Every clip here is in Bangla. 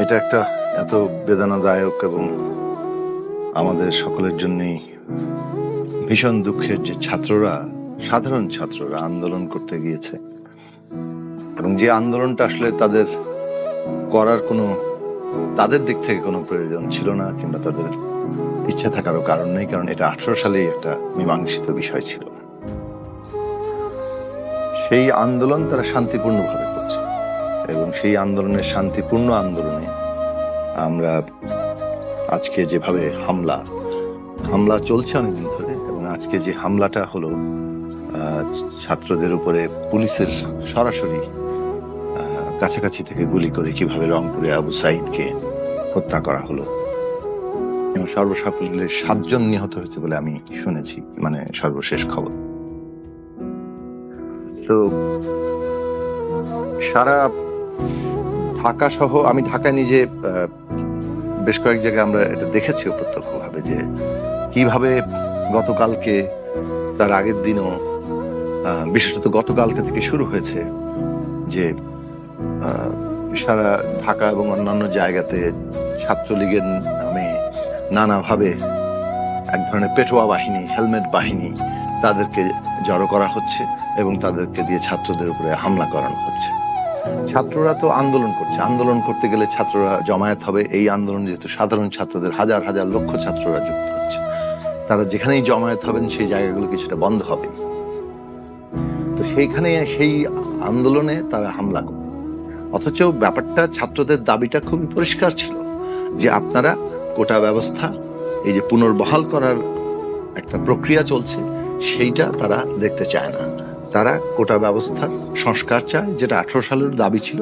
এটা একটা এত বেদনাদায়ক এবং আমাদের সকলের জন্যই ভীষণ দুঃখের যে ছাত্ররা, সাধারণ ছাত্ররা আন্দোলন করতে গিয়েছে এবং যে আন্দোলনটা আসলে তাদের করার তাদের দিক থেকে কোনো প্রয়োজন ছিল না কিংবা তাদের ইচ্ছা থাকারও কারণ নেই, কারণ এটা 18 সালেই একটা মীমাংসিত বিষয় ছিল। সেই আন্দোলন তারা শান্তিপূর্ণভাবে করছে এবং সেই আন্দোলনের শান্তিপূর্ণ আন্দোলনে আমরা আজকে যেভাবে হামলা চলছে অনেকদিন ধরে, এবং আজকে যে হামলাটা হলো ছাত্রদের উপরে পুলিশের সরাসরি কাছাকাছি থেকে গুলি করে কিভাবে রংপুরে আবু সাইদকে হত্যা করা হলো এবং সর্বসাকুল্যে 7 জন নিহত হয়েছে বলে আমি শুনেছি, সর্বশেষ খবর। তো সারা ঢাকা সহ, আমি ঢাকায় নিজে বেশ কয়েক জায়গায় আমরা এটা দেখেছি প্রত্যক্ষভাবে যে কিভাবে গতকালকে, তার আগের দিনও, বিশেষত গতকালকে থেকে শুরু হয়েছে যে সারা ঢাকা এবং অন্যান্য জায়গাতে ছাত্রলীগের নামে নানাভাবে এক ধরনের পেটোয়া বাহিনী, হেলমেট বাহিনী তাদেরকে জড়ো করা হচ্ছে এবং তাদেরকে দিয়ে ছাত্রদের উপরে হামলা করানো হচ্ছে। ছাত্ররা তো আন্দোলন করছে, আন্দোলন করতে গেলে ছাত্ররা জমায়েত হবে। এই আন্দোলন যেহেতু সাধারণ ছাত্রদের, হাজার হাজার লক্ষ ছাত্ররা যুক্ত হচ্ছে, তারা যেখানেই জমায়েত হবেন সেই জায়গাগুলো কিছুটা বন্ধ হবে। তো সেইখানে সেই আন্দোলনে তারা হামলা করবে, অথচ ব্যাপারটা, ছাত্রদের দাবিটা খুবই পরিষ্কার ছিল যে আপনারা কোটা ব্যবস্থা, এই যে পুনর্বহাল করার একটা প্রক্রিয়া চলছে, সেইটা তারা দেখতে চায় না। তারা কোটা ব্যবস্থার সংস্কার চায়, যেটা 18 সালের দাবি ছিল,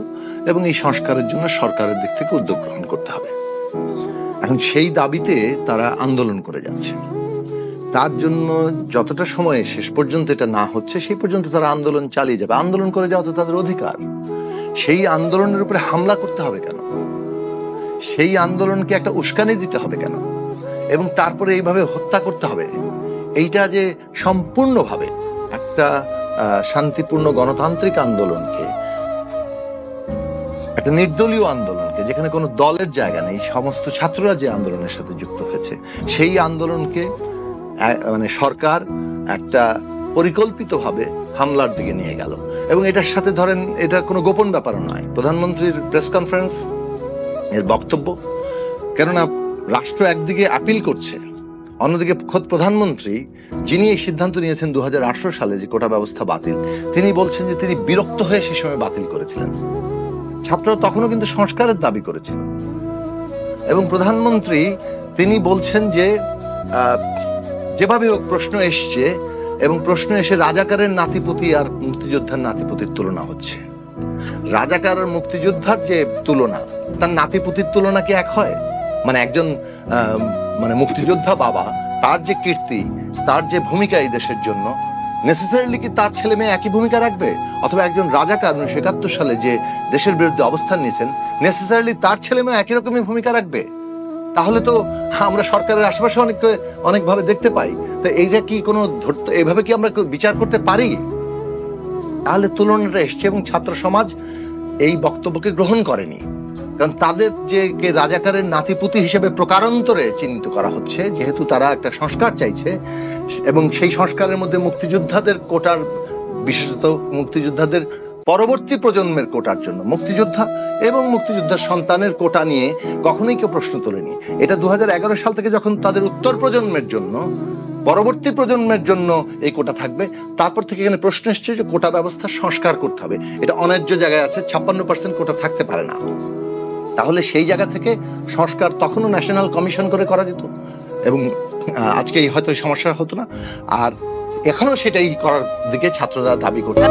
এবং এই সংস্কারের জন্য সরকারের দিক থেকে উদ্যোগ গ্রহণ করতে হবে। এখন সেই দাবিতে তারা আন্দোলন করে যাচ্ছে। তার জন্য যতটা সময় শেষ পর্যন্ত এটা না হচ্ছে, সেই পর্যন্ত তারা আন্দোলন চালিয়ে যাবে। আন্দোলন করে যাওয়া তো তাদের অধিকার। সেই আন্দোলনের উপরে হামলা করতে হবে কেন? সেই আন্দোলনকে একটা উস্কানি দিতে হবে কেন? এবং তারপরে এইভাবে হত্যা করতে হবে? এইটা যে সম্পূর্ণভাবে একটা শান্তিপূর্ণ গণতান্ত্রিক আন্দোলনকে, একটা নির্দলীয় আন্দোলনকে, যেখানে কোনো দলের জায়গা নেই, সমস্ত ছাত্ররা যে আন্দোলনের সাথে যুক্ত হয়েছে, সেই আন্দোলনকে সরকার একটা পরিকল্পিতভাবে হামলার দিকে নিয়ে গেল। এবং এটার সাথে ধরেন, এটা কোনো গোপন ব্যাপারও নয়। প্রধানমন্ত্রীর প্রেস কনফারেন্স এর বক্তব্য, কেননা রাষ্ট্র একদিকে আপিল করছে, অন্যদিকে খোদ প্রধানমন্ত্রী, যিনি এই সিদ্ধান্ত নিয়েছেন 2018 সালে যে কোটা ব্যবস্থা বাতিল, তিনি বলছেন যে তিনি বিরক্ত হয়ে সে সময় বাতিল করেছিলেন। ছাত্ররা তখনও কিন্তু সংস্কারের দাবি করেছিল। এবং প্রধানমন্ত্রী তিনি বলছেন যে যেভাবে হোক প্রশ্ন এসছে, এবং প্রশ্ন এসে রাজাকারের নাতিপুতি আর মুক্তিযোদ্ধার নাতিপুতির তুলনা হচ্ছে। রাজাকার আর মুক্তিযোদ্ধার যে তুলনা, তার নাতিপুতির তুলনা কি এক হয়? একজন মুক্তিযোদ্ধা বাবা, তার যে কীর্তি, তার যে ভূমিকা এই দেশের জন্য, নেসেসারিলি কি তার ছেলে মেয়ে একই ভূমিকা রাখবে? অথবা একজন রাজাকার 1971 সালে যে দেশের বিরুদ্ধে অবস্থান নিয়েছেন, নেসেসারিলি তার ছেলে মেয়ে একই রকমই ভূমিকা রাখবে? তাহলে তো আমরা সরকারের আশেপাশে অনেকভাবে দেখতে পাই। তো এইটা কি কোনো এইভাবে কি আমরা বিচার করতে পারি? তাহলে তুলনাটা এসছে, এবং ছাত্র সমাজ এই বক্তব্যকে গ্রহণ করেনি, কারণ তাদের যে রাজাকারের নাতিপুতি হিসেবে প্রকারান্তরে চিহ্নিত করা হচ্ছে, যেহেতু তারা একটা সংস্কার চাইছে, এবং সেই সংস্কারের মধ্যে মুক্তিযোদ্ধাদের কোটার, বিশেষত মুক্তিযোদ্ধাদের পরবর্তী প্রজন্মের কোটার জন্য, মুক্তিযোদ্ধা এবং মুক্তিযোদ্ধার সন্তানের কোটা নিয়ে কখনোই কেউ প্রশ্ন তোলেনি। এটা 2011 সাল থেকে যখন তাদের উত্তর প্রজন্মের জন্য, পরবর্তী প্রজন্মের জন্য এই কোটা থাকবে, তারপর থেকে এখানে প্রশ্ন এসছে যে কোটা ব্যবস্থা সংস্কার করতে হবে। এটা অন্যায্য জায়গায় আছে, 56% কোটা থাকতে পারে না। তাহলে সেই জায়গা থেকে সংস্কার তখনও ন্যাশনাল কমিশন করে করা যেত, এবং আজকে হয়তো সমস্যা হতো না। আর এখনো সেটাই করার দিকে ছাত্ররা দাবি করছে।